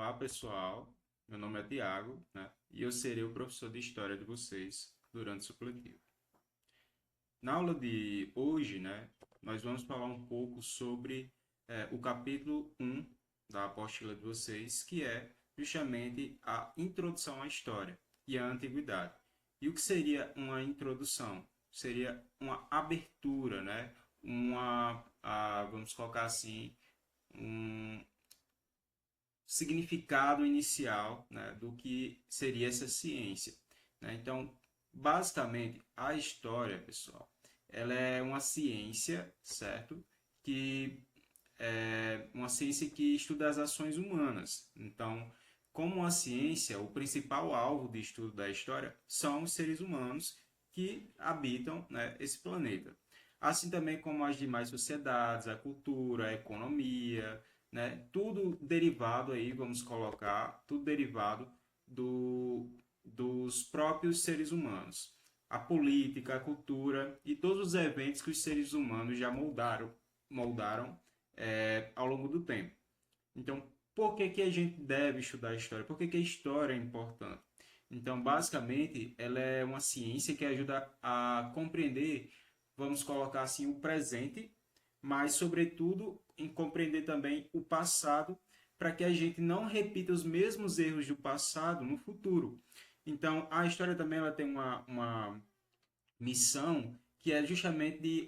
Olá, pessoal. Meu nome é Tiago, né? E eu serei o professor de História de vocês durante o supletivo. Na aula de hoje, né, nós vamos falar um pouco sobre o capítulo 1 da apostila de vocês, que é justamente a introdução à história e à antiguidade. E o que seria uma introdução? Seria uma abertura, né? Vamos colocar assim, um, significado inicial, né, do que seria essa ciência, né? Então, basicamente, a história, pessoal, ela é uma ciência, certo? Que é uma ciência que estuda as ações humanas. Então, como uma ciência, o principal alvo de estudo da história são os seres humanos que habitam, né, esse planeta. Assim também como as demais sociedades, a cultura, a economia, né, tudo derivado aí, vamos colocar, tudo derivado dos próprios seres humanos. A política, a cultura e todos os eventos que os seres humanos já moldaram ao longo do tempo. Então, por que a gente deve estudar a história? Por que a história é importante? Então, basicamente, ela é uma ciência que ajuda a compreender, vamos colocar assim, o presente, mas, sobretudo, em compreender também o passado, para que a gente não repita os mesmos erros do passado no futuro. Então, a história também ela tem uma missão que é justamente de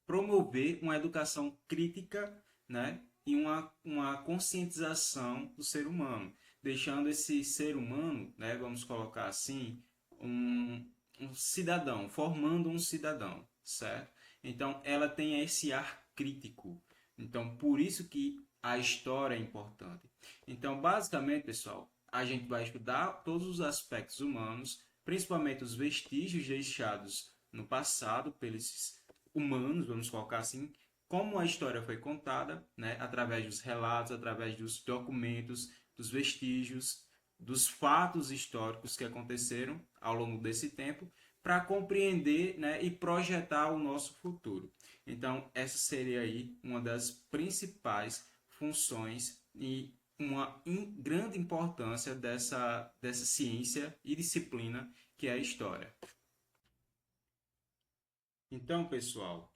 promover uma educação crítica, né, e uma conscientização do ser humano, deixando esse ser humano, né, vamos colocar assim, um cidadão, formando um cidadão, certo? Então, ela tem esse ar crítico. Então, por isso que a história é importante. Então, basicamente, pessoal, a gente vai estudar todos os aspectos humanos, principalmente os vestígios deixados no passado pelos humanos, vamos colocar assim, como a história foi contada, né, através dos relatos, através dos documentos, dos vestígios, dos fatos históricos que aconteceram ao longo desse tempo, para compreender, né, e projetar o nosso futuro. Então, essa seria aí uma das principais funções e uma grande importância dessa ciência e disciplina que é a história. Então, pessoal,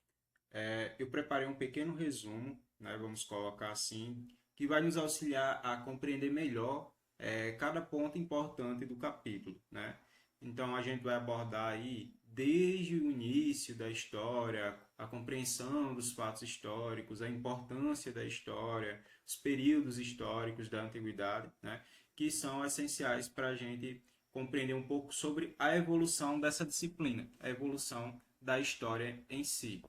eu preparei um pequeno resumo, né, vamos colocar assim, que vai nos auxiliar a compreender melhor cada ponto importante do capítulo, né? Então, a gente vai abordar aí desde o início da história, a compreensão dos fatos históricos, a importância da história, os períodos históricos da antiguidade, né, que são essenciais para a gente compreender um pouco sobre a evolução dessa disciplina, a evolução da história em si.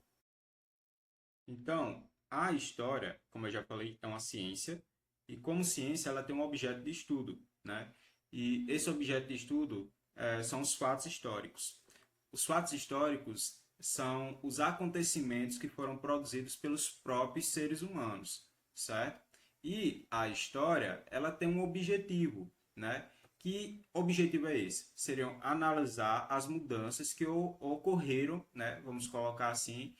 Então, a história, como eu já falei, é uma ciência, e como ciência ela tem um objeto de estudo, né? E esse objeto de estudo são os fatos históricos. Os fatos históricos são os acontecimentos que foram produzidos pelos próprios seres humanos, certo? E a história, ela tem um objetivo, né? Que objetivo é esse? Seriam analisar as mudanças que ocorreram, né? Vamos colocar assim,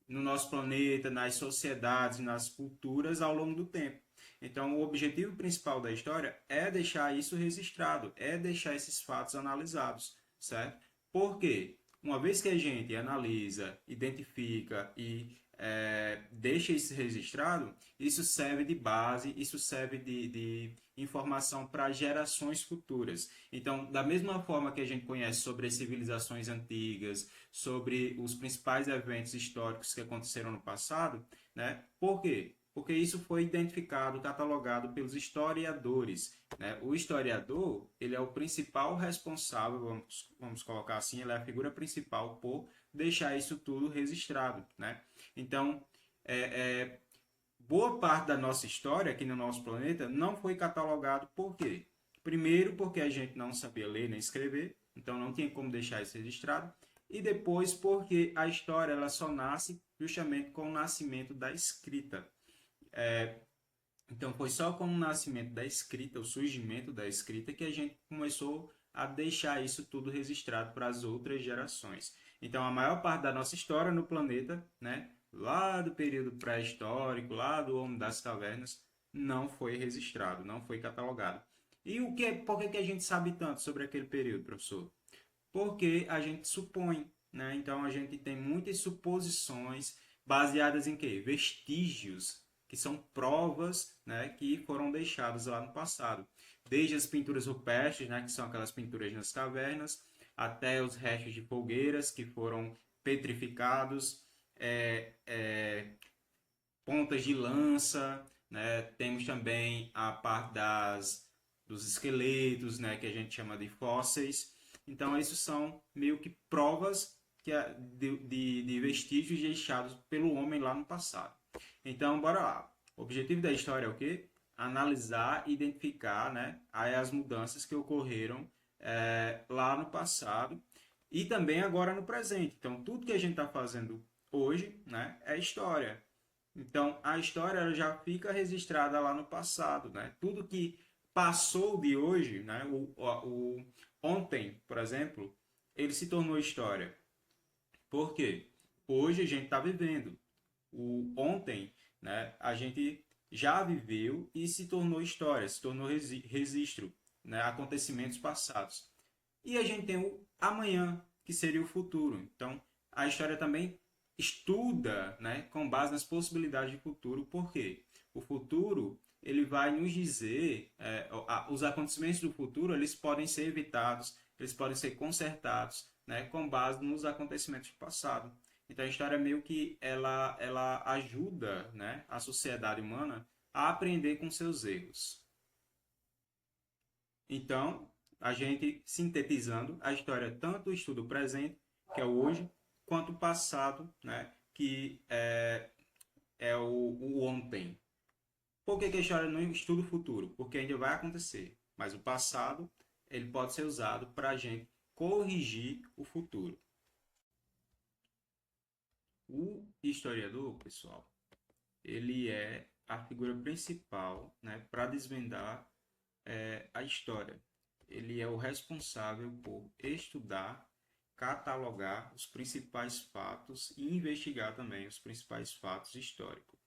no nosso planeta, nas sociedades, nas culturas ao longo do tempo. Então, o objetivo principal da história é deixar isso registrado, é deixar esses fatos analisados, certo? Por quê? Uma vez que a gente analisa, identifica e deixa isso registrado, isso serve de base, isso serve de informação para gerações futuras. Então, da mesma forma que a gente conhece sobre as civilizações antigas, sobre os principais eventos históricos que aconteceram no passado, né? Por quê? Porque isso foi identificado, catalogado pelos historiadores, né? O historiador, ele é o principal responsável, vamos colocar assim, ele é a figura principal por deixar isso tudo registrado, né? Então, é, é, boa parte da nossa história aqui no nosso planeta não foi catalogado por quê? Primeiro, porque a gente não sabia ler nem escrever, então não tinha como deixar isso registrado. E depois, porque a história ela só nasce justamente com o nascimento da escrita. Então, foi só com o nascimento da escrita, o surgimento da escrita, que a gente começou a deixar isso tudo registrado para as outras gerações. Então, a maior parte da nossa história no planeta, né, lá do período pré-histórico, lá do Homem das Cavernas, não foi registrado, não foi catalogado. E por que a gente sabe tanto sobre aquele período, professor? Porque a gente supõe, né? Então a gente tem muitas suposições baseadas em quê? Vestígios, que são provas, né, que foram deixadas lá no passado. Desde as pinturas rupestres, né, que são aquelas pinturas nas cavernas, até os restos de fogueiras que foram petrificados, é, é, pontas de lança, né? Temos também a parte dos esqueletos, né? Que a gente chama de fósseis. Então, esses são meio que provas de vestígios deixados pelo homem lá no passado. Então, bora lá. O objetivo da história é o quê? Analisar e identificar, né, as mudanças que ocorreram lá no passado e também agora no presente. Então, tudo que a gente está fazendo hoje, né, é história. Então, a história já fica registrada lá no passado, né? Tudo que passou de hoje, né? Ontem, por exemplo, ele se tornou história. Por quê? Hoje a gente está vivendo. O ontem, né? A gente já viveu e se tornou história, se tornou registro, né? Acontecimentos passados. E a gente tem o amanhã, que seria o futuro. Então, a história também estuda, né, com base nas possibilidades de futuro. Por quê? O futuro ele vai nos dizer, os acontecimentos do futuro eles podem ser evitados, eles podem ser consertados, né, com base nos acontecimentos do passado. Então a história meio que ela ajuda, né, a sociedade humana a aprender com seus erros. Então, a gente sintetizando a história, tanto o estudo presente, que é o hoje, quanto o passado, né, que é o ontem. Por que a história não estuda o futuro? Porque ainda vai acontecer. Mas o passado, ele pode ser usado para a gente corrigir o futuro. O historiador, pessoal, ele é a figura principal, né, para desvendar a história. Ele é o responsável por estudar, catalogar os principais fatos e investigar também os principais fatos históricos.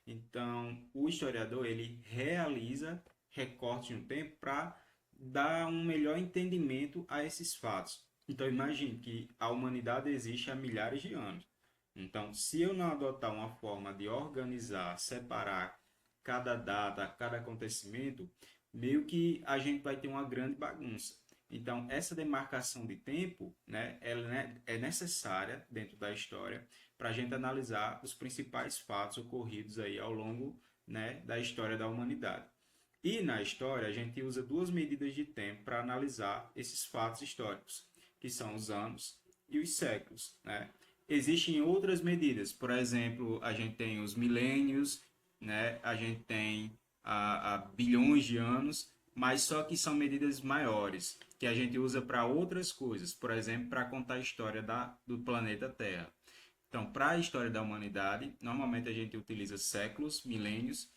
Então, o historiador ele realiza recortes no tempo para dar um melhor entendimento a esses fatos. Então, imagine que a humanidade existe há milhares de anos. Então, se eu não adotar uma forma de organizar, separar cada data, cada acontecimento, meio que a gente vai ter uma grande bagunça. Então, essa demarcação de tempo, né, ela é necessária dentro da história para a gente analisar os principais fatos ocorridos aí ao longo, né, da história da humanidade. E na história, a gente usa duas medidas de tempo para analisar esses fatos históricos, que são os anos e os séculos, né? Existem outras medidas, por exemplo, a gente tem os milênios, né? A gente tem a bilhões de anos, mas só que são medidas maiores, que a gente usa para outras coisas, por exemplo, para contar a história do planeta Terra. Então, para a história da humanidade, normalmente a gente utiliza séculos, milênios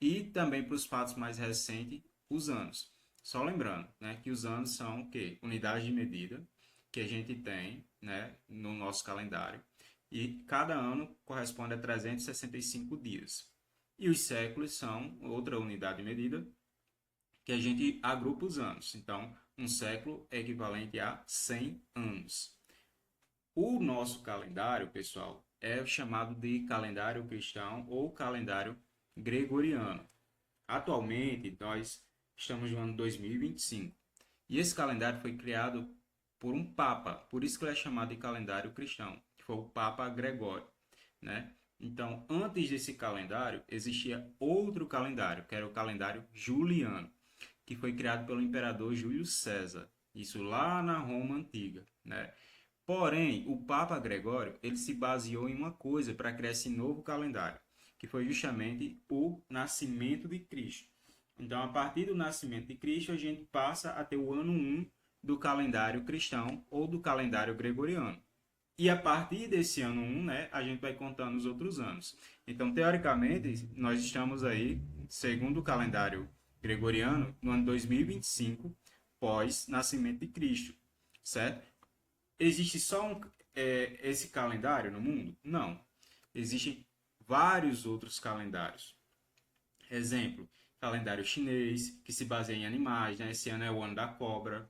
e também para os fatos mais recentes, os anos. Só lembrando, né, que os anos são o quê? Unidades de medida que a gente tem, né, no nosso calendário e cada ano corresponde a 365 dias. E os séculos são outra unidade de medida que a gente agrupa os anos. Então, um século é equivalente a 100 anos. O nosso calendário, pessoal, é chamado de calendário cristão ou calendário gregoriano. Atualmente, nós estamos no ano 2025. E esse calendário foi criado por um papa, por isso que ele é chamado de calendário cristão, que foi o Papa Gregório, né? Então, antes desse calendário, existia outro calendário, que era o calendário juliano, que foi criado pelo imperador Júlio César, isso lá na Roma antiga, né? Porém, o Papa Gregório, ele se baseou em uma coisa para criar esse novo calendário, que foi justamente o nascimento de Cristo. Então, a partir do nascimento de Cristo, a gente passa a ter o ano 1 do calendário cristão ou do calendário gregoriano. E a partir desse ano 1, né, a gente vai contando os outros anos. Então, teoricamente, nós estamos aí, segundo o calendário gregoriano, no ano 2025, pós-nascimento de Cristo, certo? Existe só esse calendário no mundo? Não. Existem vários outros calendários. Exemplo, calendário chinês, que se baseia em animais, né? Esse ano é o ano da cobra.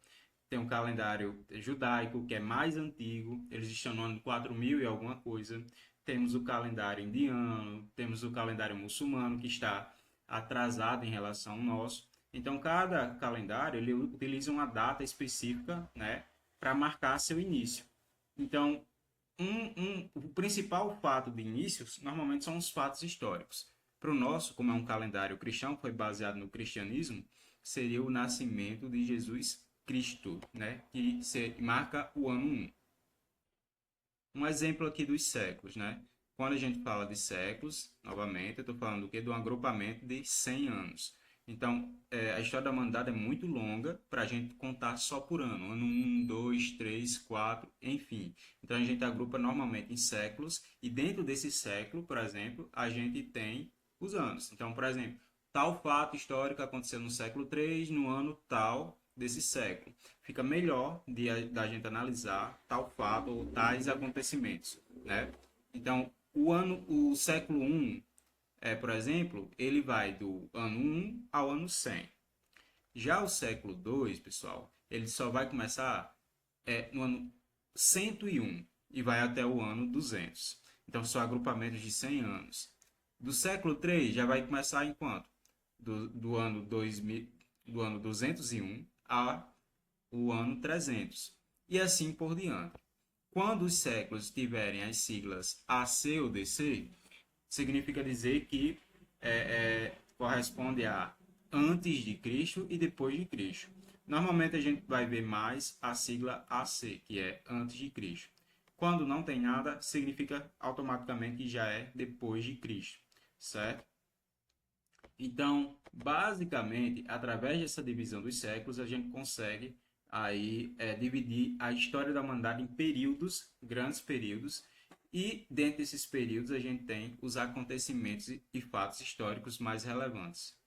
Tem um calendário judaico, que é mais antigo, eles estão no ano 4000 e alguma coisa. Temos o calendário indiano, temos o calendário muçulmano, que está atrasado em relação ao nosso. Então, cada calendário ele utiliza uma data específica, né, para marcar seu início. Então, o principal fato de início normalmente são os fatos históricos. Para o nosso, como é um calendário cristão, foi baseado no cristianismo, seria o nascimento de Jesus Cristo, né? Que marca o ano 1. Um exemplo aqui dos séculos, né? Quando a gente fala de séculos, novamente, eu estou falando do quê? De um agrupamento de 100 anos. Então, a história da humanidade é muito longa para a gente contar só por ano. Ano 1, 2, 3, 4, enfim. Então, a gente agrupa normalmente em séculos e dentro desse século, por exemplo, a gente tem os anos. Então, por exemplo, tal fato histórico aconteceu no século 3, no ano tal desse século. Fica melhor da gente analisar tal fato ou tais acontecimentos, né? Então, o século 1, por exemplo, ele vai do ano 1 ao ano 100. Já o século 2, pessoal, ele só vai começar no ano 101 e vai até o ano 200. Então, são agrupamentos de 100 anos. Do século 3 já vai começar em quanto? Do ano 2000, do ano 201 a o ano 300, e assim por diante. Quando os séculos tiverem as siglas AC ou DC, significa dizer que corresponde a antes de Cristo e depois de Cristo. Normalmente a gente vai ver mais a sigla AC, que é antes de Cristo. Quando não tem nada, significa automaticamente que já é depois de Cristo, certo? Então, basicamente, através dessa divisão dos séculos, a gente consegue aí dividir a história da humanidade em períodos, grandes períodos, e dentro desses períodos a gente tem os acontecimentos e fatos históricos mais relevantes.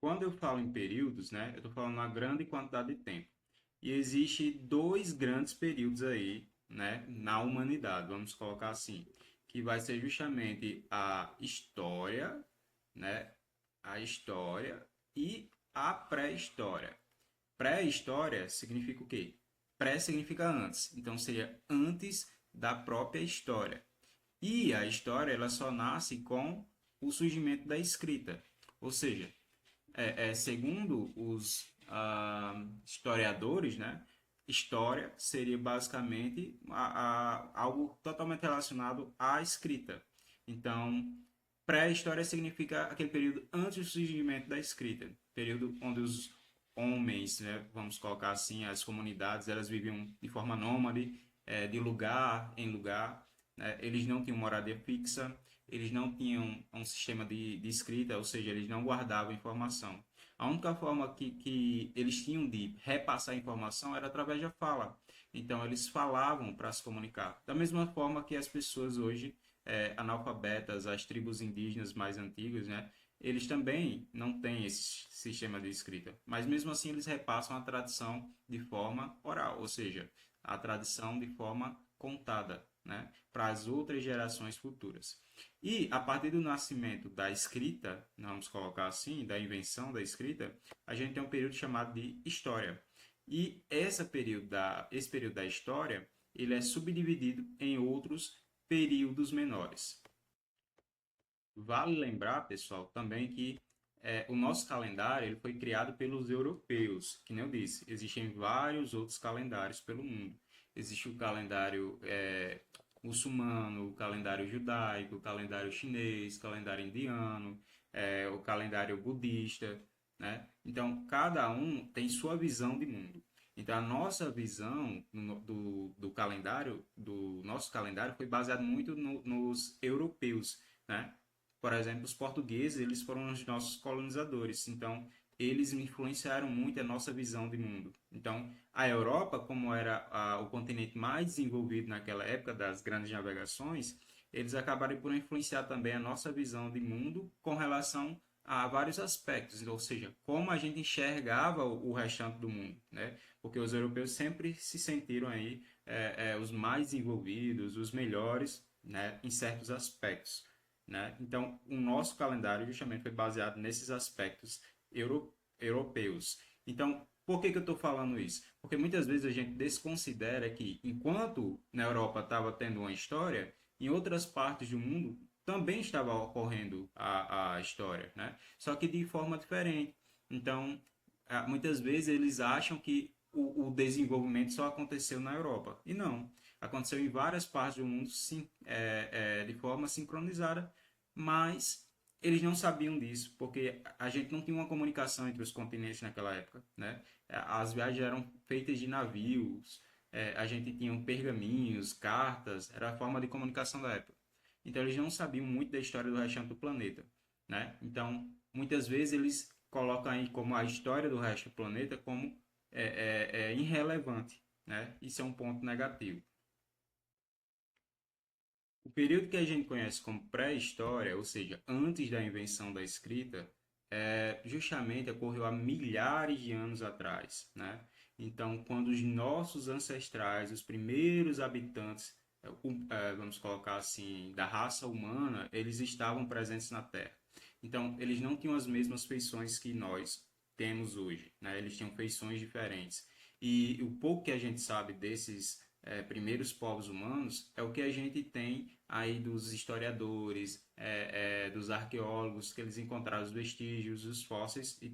Quando eu falo em períodos, né, eu estou falando uma grande quantidade de tempo. E existe dois grandes períodos aí, né, na humanidade, vamos colocar assim, que vai ser justamente a história, né, a história e a pré-história. Pré-história significa o quê? Pré significa antes, então seria antes da própria história. E a história ela só nasce com o surgimento da escrita, ou seja, segundo os historiadores, né, história seria basicamente algo totalmente relacionado à escrita. Então, pré-história significa aquele período antes do surgimento da escrita, período onde os homens, né, vamos colocar assim, as comunidades, elas viviam de forma nômade, de lugar em lugar, né? Eles não tinham moradia fixa, eles não tinham um sistema de escrita, ou seja, eles não guardavam informação. A única forma que eles tinham de repassar informação era através da fala. Então, eles falavam para se comunicar. Da mesma forma que as pessoas hoje, analfabetas, as tribos indígenas mais antigas, né? Eles também não têm esse sistema de escrita. Mas, mesmo assim, eles repassam a tradição de forma oral, ou seja, a tradição de forma contada, né? Para as outras gerações futuras. E a partir do nascimento da escrita, vamos colocar assim, da invenção da escrita, a gente tem um período chamado de história. E esse período da história, ele é subdividido em outros períodos menores. Vale lembrar, pessoal, também que o nosso calendário ele foi criado pelos europeus, que nem eu disse, existem vários outros calendários pelo mundo. Existe o calendário muçulmano, o calendário judaico, o calendário chinês, o calendário indiano, o calendário budista, né? Então, cada um tem sua visão de mundo. Então, a nossa visão do calendário, do nosso calendário, foi baseado muito nos europeus, né? Por exemplo, os portugueses, eles foram os nossos colonizadores, então eles influenciaram muito a nossa visão de mundo. Então, a Europa, como era o continente mais desenvolvido naquela época das grandes navegações, eles acabaram por influenciar também a nossa visão de mundo com relação a vários aspectos, ou seja, como a gente enxergava o restante do mundo, né? Porque os europeus sempre se sentiram aí os mais desenvolvidos, os melhores, né, em certos aspectos. né? Então, o nosso calendário justamente foi baseado nesses aspectos europeus. Então, por que que eu estou falando isso? Porque muitas vezes a gente desconsidera que, enquanto na Europa estava tendo uma história, em outras partes do mundo também estava ocorrendo a história, né? Só que de forma diferente. Então, muitas vezes eles acham que o desenvolvimento só aconteceu na Europa. E não. Aconteceu em várias partes do mundo sim, de forma sincronizada, mas eles não sabiam disso, porque a gente não tinha uma comunicação entre os continentes naquela época, né? As viagens eram feitas de navios, a gente tinha pergaminhos, cartas, era a forma de comunicação da época. Então eles não sabiam muito da história do restante do planeta, né? Então muitas vezes eles colocam aí como a história do resto do planeta como irrelevante, né? Isso é um ponto negativo. O período que a gente conhece como pré-história, ou seja, antes da invenção da escrita, justamente ocorreu há milhares de anos atrás, né? Então, quando os nossos ancestrais, os primeiros habitantes, vamos colocar assim, da raça humana, eles estavam presentes na Terra. Então, eles não tinham as mesmas feições que nós temos hoje, né? Eles tinham feições diferentes. E o pouco que a gente sabe desses primeiros povos humanos é o que a gente tem aí dos historiadores, dos arqueólogos, que eles encontraram os vestígios, os fósseis e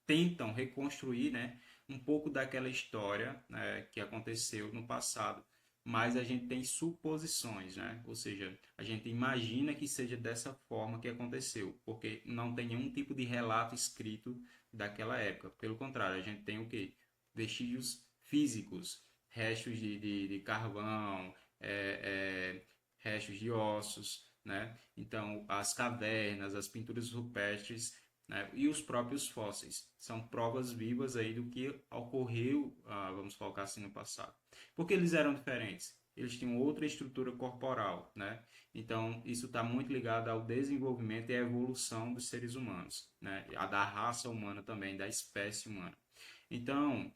tentam reconstruir, né, um pouco daquela história, né, que aconteceu no passado. Mas a gente tem suposições, né? Ou seja, a gente imagina que seja dessa forma que aconteceu, porque não tem nenhum tipo de relato escrito daquela época. Pelo contrário, a gente tem o quê? Vestígios físicos, restos de carvão, restos de ossos, né? Então, as cavernas, as pinturas rupestres, né? E os próprios fósseis são provas vivas aí do que ocorreu, vamos colocar assim, no passado. Porque eles eram diferentes. Eles tinham outra estrutura corporal, né? Então, isso está muito ligado ao desenvolvimento e à evolução dos seres humanos, né? A da raça humana também, da espécie humana. Então,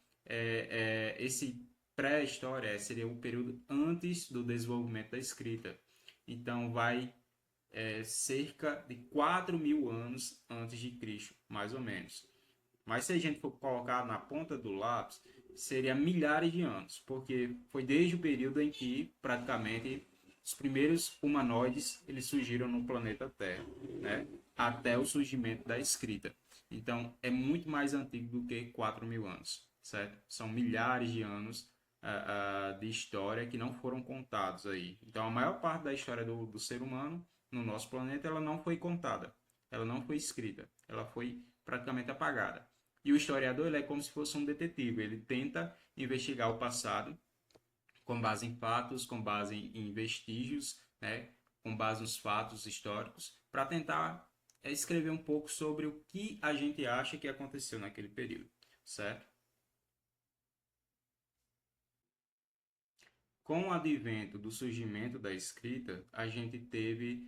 esse pré-história seria o período antes do desenvolvimento da escrita. Então, vai cerca de 4.000 anos antes de Cristo, mais ou menos. Mas se a gente for colocar na ponta do lápis, seria milhares de anos, porque foi desde o período em que praticamente os primeiros humanoides eles surgiram no planeta Terra, né? Até o surgimento da escrita. Então é muito mais antigo do que 4.000 anos, certo? São milhares de anos de história que não foram contados aí. Então a maior parte da história do ser humano no nosso planeta ela não foi contada, ela não foi escrita, ela foi praticamente apagada. E o historiador ele é como se fosse um detetive, ele tenta investigar o passado com base em fatos, com base em vestígios, né, com base nos fatos históricos, para tentar escrever um pouco sobre o que a gente acha que aconteceu naquele período, certo? Com o advento do surgimento da escrita, a gente teve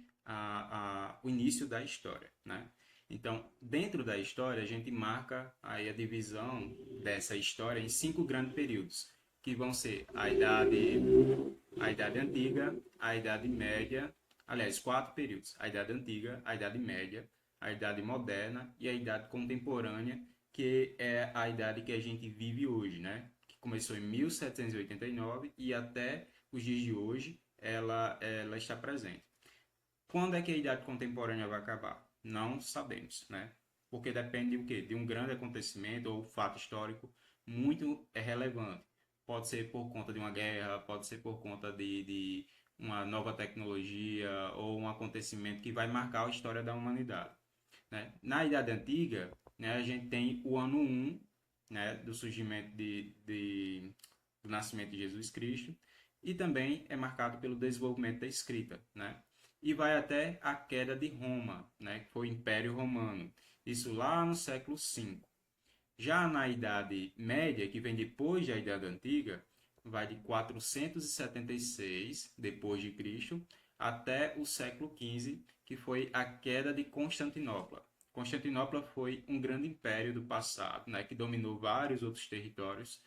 o início da história, né? Então, dentro da história, a gente marca aí a divisão dessa história em 5 grandes períodos, que vão ser a Idade Antiga, a Idade Média, aliás, 4 períodos: a Idade Antiga, a Idade Média, a Idade Moderna e a Idade Contemporânea, que é a idade que a gente vive hoje, né? Que começou em 1789 e até os dias de hoje ela está presente. Quando é que a idade contemporânea vai acabar? Não sabemos, né? Porque depende de o quê? De um grande acontecimento ou fato histórico muito relevante. Pode ser por conta de uma guerra, pode ser por conta de uma nova tecnologia ou um acontecimento que vai marcar a história da humanidade, né? Na Idade Antiga, né, a gente tem o ano 1, né, do surgimento do nascimento de Jesus Cristo, e também é marcado pelo desenvolvimento da escrita, né? E vai até a queda de Roma, né, que foi o Império Romano. Isso lá no século V. Já na Idade Média, que vem depois da Idade Antiga, vai de 476 depois de Cristo até o século XV, que foi a queda de Constantinopla. Constantinopla foi um grande império do passado, né, que dominou vários outros territórios,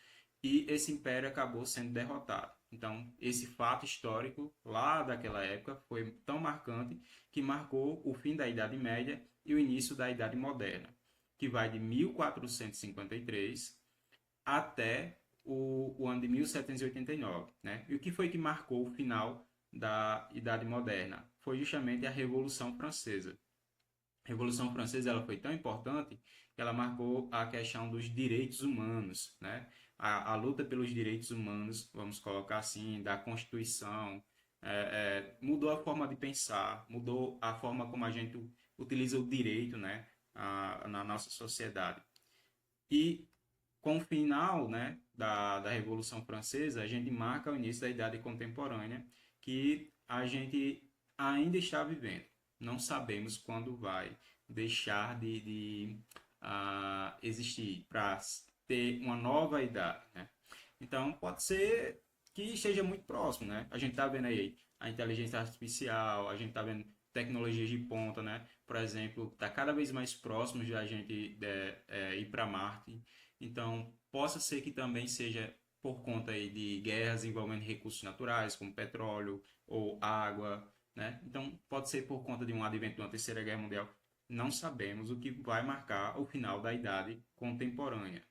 e esse império acabou sendo derrotado. Então, esse fato histórico lá daquela época foi tão marcante que marcou o fim da Idade Média e o início da Idade Moderna, que vai de 1453 até o ano de 1789, né? E o que foi que marcou o final da Idade Moderna? Foi justamente a Revolução Francesa. A Revolução Francesa ela foi tão importante que ela marcou a questão dos direitos humanos, né? A luta pelos direitos humanos, vamos colocar assim, da Constituição, mudou a forma de pensar, mudou a forma como a gente utiliza o direito, né? Na nossa sociedade. E com o final, né, da Revolução Francesa, a gente marca o início da Idade Contemporânea, que a gente ainda está vivendo. Não sabemos quando vai deixar de existir para ter uma nova idade, né? Então, pode ser que esteja muito próximo, né? A gente está vendo aí a inteligência artificial, a gente está vendo tecnologias de ponta, né? Por exemplo, está cada vez mais próximo de a gente ir para Marte. Então, possa ser que também seja por conta aí de guerras envolvendo recursos naturais, como petróleo ou água, né? Então, pode ser por conta de um advento de uma terceira guerra mundial. Não sabemos o que vai marcar o final da idade contemporânea.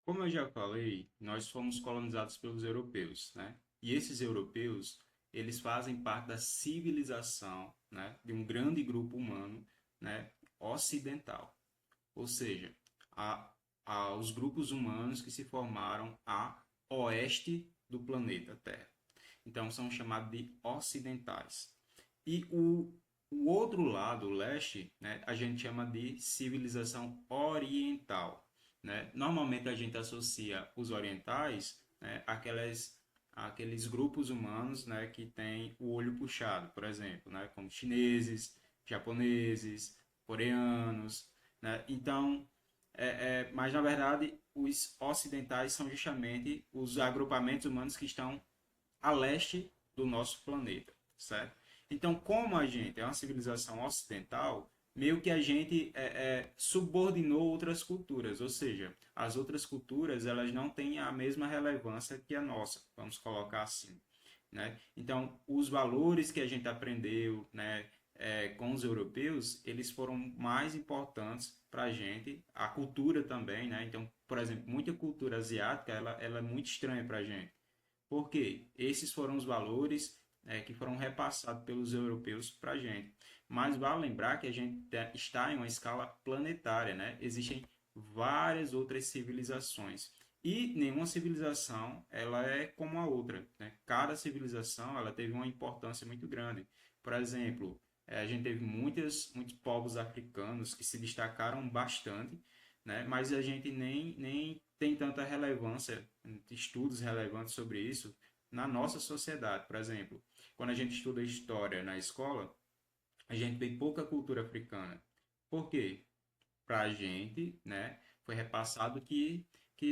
Como eu já falei, nós fomos colonizados pelos europeus, né? E esses europeus, eles fazem parte da civilização, né, de um grande grupo humano, né, ocidental. Ou seja, os grupos humanos que se formaram a oeste do planeta Terra. Então, são chamados de ocidentais. E o outro lado, o leste, né, a gente chama de civilização oriental. Né? Normalmente, a gente associa os orientais, né, àqueles grupos humanos, né, que têm o olho puxado, por exemplo, né, como chineses, japoneses, coreanos. Né? Então, mas na verdade, os ocidentais são justamente os agrupamentos humanos que estão a leste do nosso planeta, certo? Então, como a gente é uma civilização ocidental, meio que a gente subordinou outras culturas, ou seja, as outras culturas elas não têm a mesma relevância que a nossa, vamos colocar assim, né? Então, os valores que a gente aprendeu, né, com os europeus, eles foram mais importantes para a gente, a cultura também, né? Então, por exemplo, muita cultura asiática, ela é muito estranha para a gente. Por quê? Esses foram os valores que foram repassados pelos europeus para a gente. Mas vale lembrar que a gente está em uma escala planetária, né? Existem várias outras civilizações. E nenhuma civilização ela é como a outra, né? Cada civilização ela teve uma importância muito grande. Por exemplo, a gente teve muitos povos africanos que se destacaram bastante, né? Mas a gente nem tem tanta relevância, estudos relevantes sobre isso na nossa sociedade. Por exemplo, quando a gente estuda história na escola, a gente vê pouca cultura africana. Por quê? Para a gente, né, foi repassado que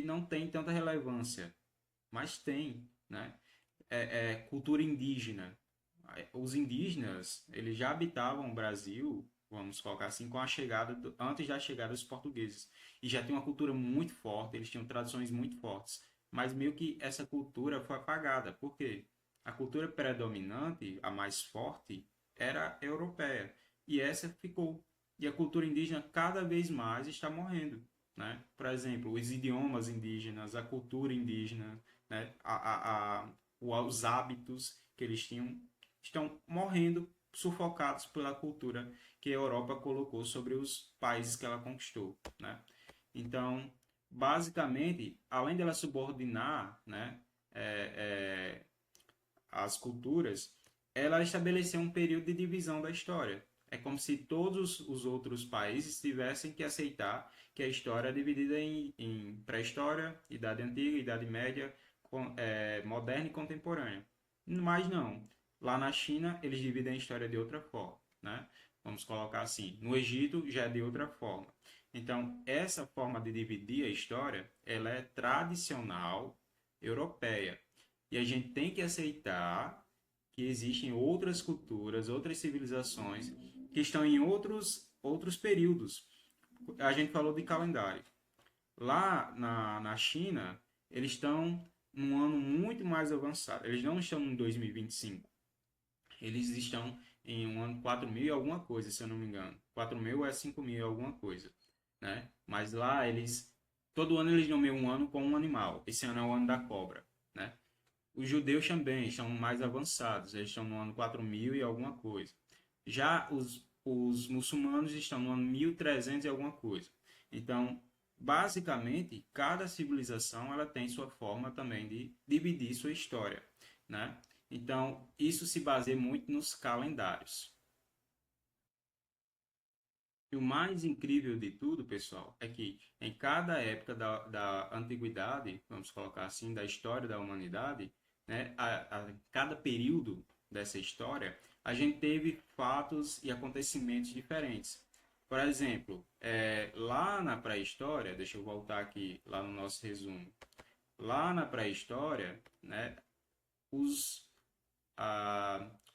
não tem tanta relevância, mas tem, né? Cultura indígena. Os indígenas, eles já habitavam o Brasil, vamos colocar assim, com a antes da chegada dos portugueses. E já tinha uma cultura muito forte, eles tinham tradições muito fortes. Mas meio que essa cultura foi apagada. Por quê? A cultura predominante, a mais forte, era europeia. E essa ficou. E a cultura indígena cada vez mais está morrendo. Né? Por exemplo, os idiomas indígenas, a cultura indígena, né? Os hábitos que eles tinham estão morrendo sufocados pela cultura que a Europa colocou sobre os países que ela conquistou, né? Então, basicamente, além dela subordinar, né, é, é, as culturas, ela estabeleceu um período de divisão da história. É como se todos os outros países tivessem que aceitar que a história é dividida em pré-história, Idade Antiga, Idade Média, moderna e contemporânea. Mas não. Lá na China, eles dividem a história de outra forma, né? Vamos colocar assim. No Egito, já é de outra forma. Então, essa forma de dividir a história, ela é tradicional europeia. E a gente tem que aceitar que existem outras culturas, outras civilizações que estão em outros períodos. A gente falou de calendário. Lá na China, eles estão num ano muito mais avançado. Eles não estão em 2025. Eles estão em um ano 4.000 e alguma coisa, se eu não me engano. 4.000 é 5.000 e alguma coisa, né? Mas lá eles todo ano eles nomeiam um ano com um animal. Esse ano é o ano da cobra, né? Os judeus também estão mais avançados, eles estão no ano 4.000 e alguma coisa. Já os muçulmanos estão no ano 1.300 e alguma coisa. Então, basicamente, cada civilização ela tem sua forma também de dividir sua história, né? Então, isso se baseia muito nos calendários. E o mais incrível de tudo, pessoal, é que em cada época da antiguidade, vamos colocar assim, da história da humanidade, né, cada período dessa história, a gente teve fatos e acontecimentos diferentes. Por exemplo, lá na pré-história, deixa eu voltar aqui, lá no nosso resumo. Lá na pré-história, né, os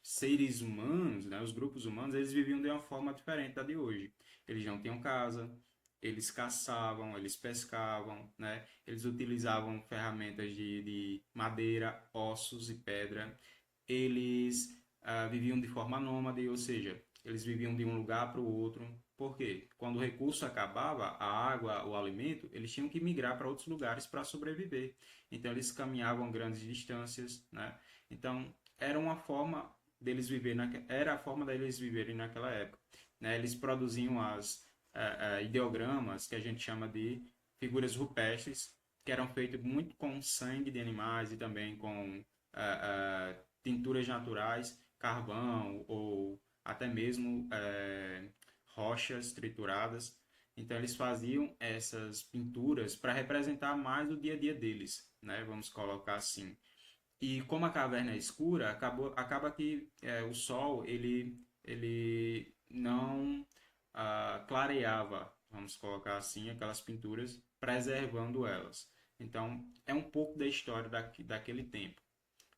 seres humanos, né, os grupos humanos, eles viviam de uma forma diferente da de hoje. Eles não tinham casa, eles caçavam, eles pescavam, né? Eles utilizavam ferramentas de madeira, ossos e pedra. Eles viviam de forma nômade, ou seja, eles viviam de um lugar para o outro. Por quê? Quando o recurso acabava, a água, o alimento, eles tinham que migrar para outros lugares para sobreviver. Então, eles caminhavam grandes distâncias, né? Então, era uma forma deles viverem, era a forma deles viverem naquela época, né? Eles produziam ideogramas que a gente chama de figuras rupestres, que eram feitas muito com sangue de animais e também com tinturas naturais, carvão ou até mesmo rochas trituradas. Então eles faziam essas pinturas para representar mais o dia a dia deles, né? Vamos colocar assim. E como a caverna é escura, acaba que o sol ele não clareava, vamos colocar assim, aquelas pinturas, preservando elas. Então, é um pouco da história daquele tempo.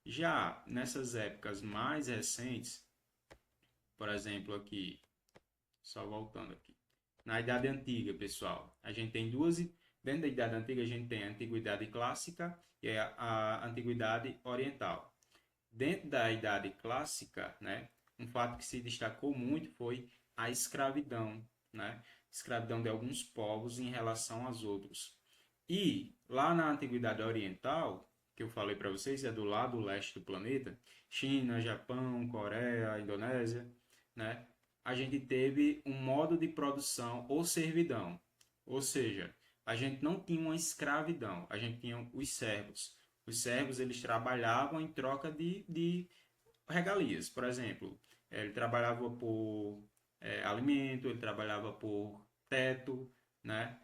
Já nessas épocas mais recentes, por exemplo, aqui, só voltando aqui, na Idade Antiga, pessoal, a gente tem duas. Dentro da Idade Antiga, a gente tem a Antiguidade Clássica e a Antiguidade Oriental. Dentro da Idade Clássica, né, um fato que se destacou muito foi a escravidão, né? Escravidão de alguns povos em relação aos outros. E lá na Antiguidade Oriental, que eu falei para vocês, é do lado leste do planeta, China, Japão, Coreia, Indonésia, né? A gente teve um modo de produção ou servidão. Ou seja, a gente não tinha uma escravidão, a gente tinha os servos. Os servos eles trabalhavam em troca de regalias. Por exemplo, ele trabalhava por alimento, ele trabalhava por teto, né?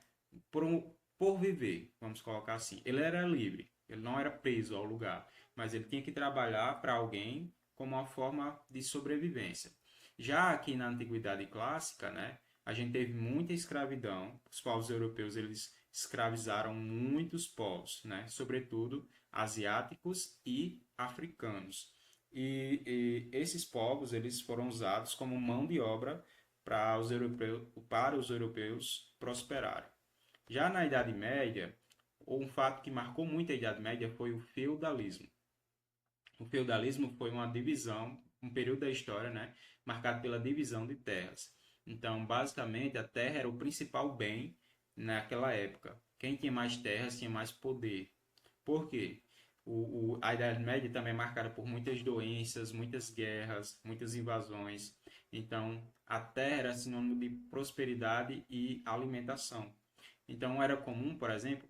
Por viver, vamos colocar assim. Ele era livre, ele não era preso ao lugar, mas ele tinha que trabalhar para alguém como uma forma de sobrevivência. Já aqui na Antiguidade Clássica, né, a gente teve muita escravidão. Os povos europeus eles escravizaram muitos povos, né, sobretudo asiáticos e africanos. E esses povos eles foram usados como mão de obra para os europeus prosperarem. Já na Idade Média, um fato que marcou muito a Idade Média foi o feudalismo. O feudalismo foi uma divisão, um período da história, né, marcado pela divisão de terras. Então, basicamente, a terra era o principal bem naquela época. Quem tinha mais terras tinha mais poder. Por quê? A Idade Média também é marcada por muitas doenças, muitas guerras, muitas invasões. Então, a terra era sinônimo de prosperidade e alimentação. Então, era comum, por exemplo,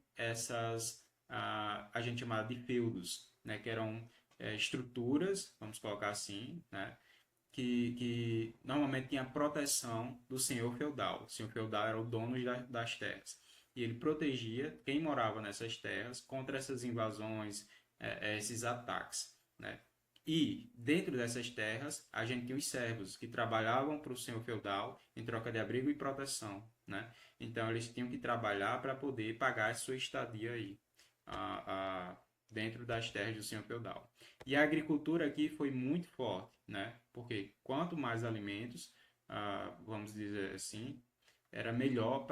a gente chamava de feudos, né, que eram estruturas, vamos colocar assim, né, que normalmente tinha proteção do senhor feudal. O senhor feudal era o dono das terras. E ele protegia quem morava nessas terras contra essas invasões, esses ataques, né? E dentro dessas terras, a gente tinha os servos que trabalhavam para o senhor feudal em troca de abrigo e proteção, né? Então eles tinham que trabalhar para poder pagar a sua estadia aí, dentro das terras do senhor feudal. E a agricultura aqui foi muito forte, né? Porque quanto mais alimentos, vamos dizer assim, era melhor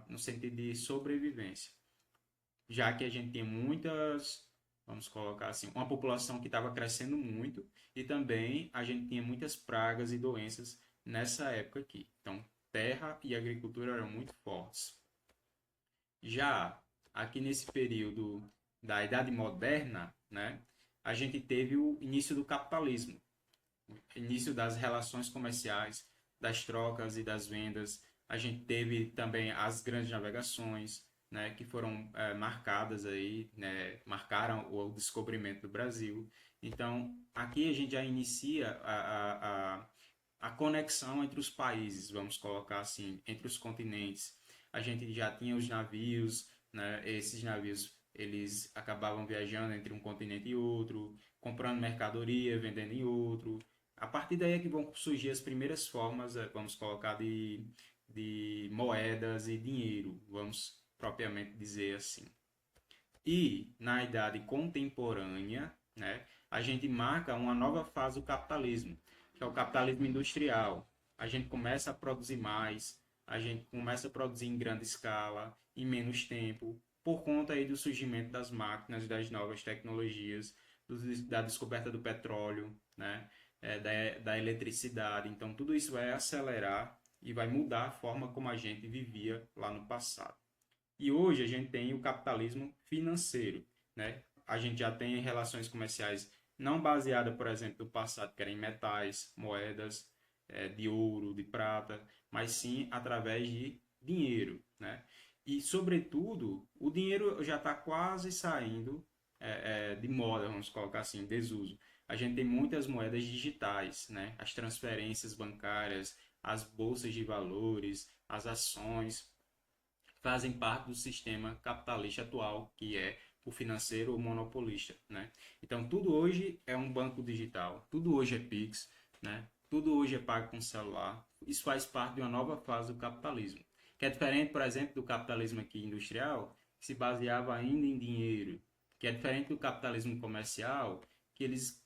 no sentido de sobrevivência. já que a gente tinha muitas, vamos colocar assim, uma população que estava crescendo muito e também a gente tinha muitas pragas e doenças nessa época aqui. Então, terra e agricultura eram muito fortes. Já aqui nesse período da Idade Moderna, né, a gente teve o início do capitalismo, o início das relações comerciais, das trocas e das vendas. A gente teve também as grandes navegações, né, que foram marcadas aí, né, marcaram o descobrimento do Brasil. Então, aqui a gente já inicia a conexão entre os países, vamos colocar assim, entre os continentes. A gente já tinha os navios, né? Esses navios eles acabavam viajando entre um continente e outro, comprando mercadoria, vendendo em outro. A partir daí é que vão surgir as primeiras formas, vamos colocar, de moedas e dinheiro, vamos propriamente dizer assim. E na idade contemporânea, né, a gente marca uma nova fase do capitalismo, que é o capitalismo industrial. A gente começa a produzir mais, a gente começa a produzir em grande escala, em menos tempo, por conta aí do surgimento das máquinas, das novas tecnologias, da descoberta do petróleo, né, da eletricidade. Então, tudo isso vai acelerar e vai mudar a forma como a gente vivia lá no passado. E hoje a gente tem o capitalismo financeiro, né? A gente já tem relações comerciais não baseadas, por exemplo, do passado, que eram em metais, moedas, de ouro, de prata, mas sim através de dinheiro, né? E, sobretudo, o dinheiro já está quase saindo de moda, vamos colocar assim, desuso. A gente tem muitas moedas digitais, né? As transferências bancárias, as bolsas de valores, as ações, fazem parte do sistema capitalista atual, que é o financeiro ou monopolista, né? Então, tudo hoje é um banco digital, tudo hoje é Pix, né? Tudo hoje é pago com celular. Isso faz parte de uma nova fase do capitalismo, que é diferente, por exemplo, do capitalismo aqui industrial, que se baseava ainda em dinheiro, que é diferente do capitalismo comercial, que eles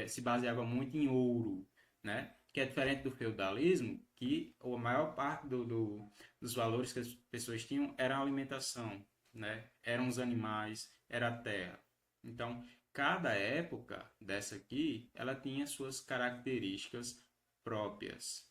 se baseava muito em ouro, né? Que é diferente do feudalismo, que a maior parte dos valores que as pessoas tinham era a alimentação, né? Eram os animais, era a terra. Então, cada época dessa aqui, ela tinha suas características próprias.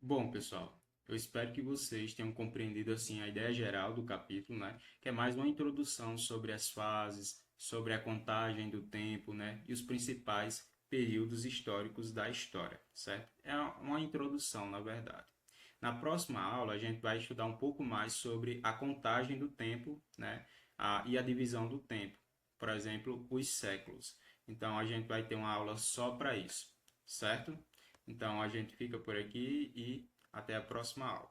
Bom, pessoal, eu espero que vocês tenham compreendido assim a ideia geral do capítulo, né? Que é mais uma introdução sobre as fases, sobre a contagem do tempo, né? E os principais períodos históricos da história, certo? É uma introdução, na verdade. Na próxima aula, a gente vai estudar um pouco mais sobre a contagem do tempo, né? E a divisão do tempo. Por exemplo, os séculos. Então, a gente vai ter uma aula só para isso, certo? Então, a gente fica por aqui e até a próxima aula.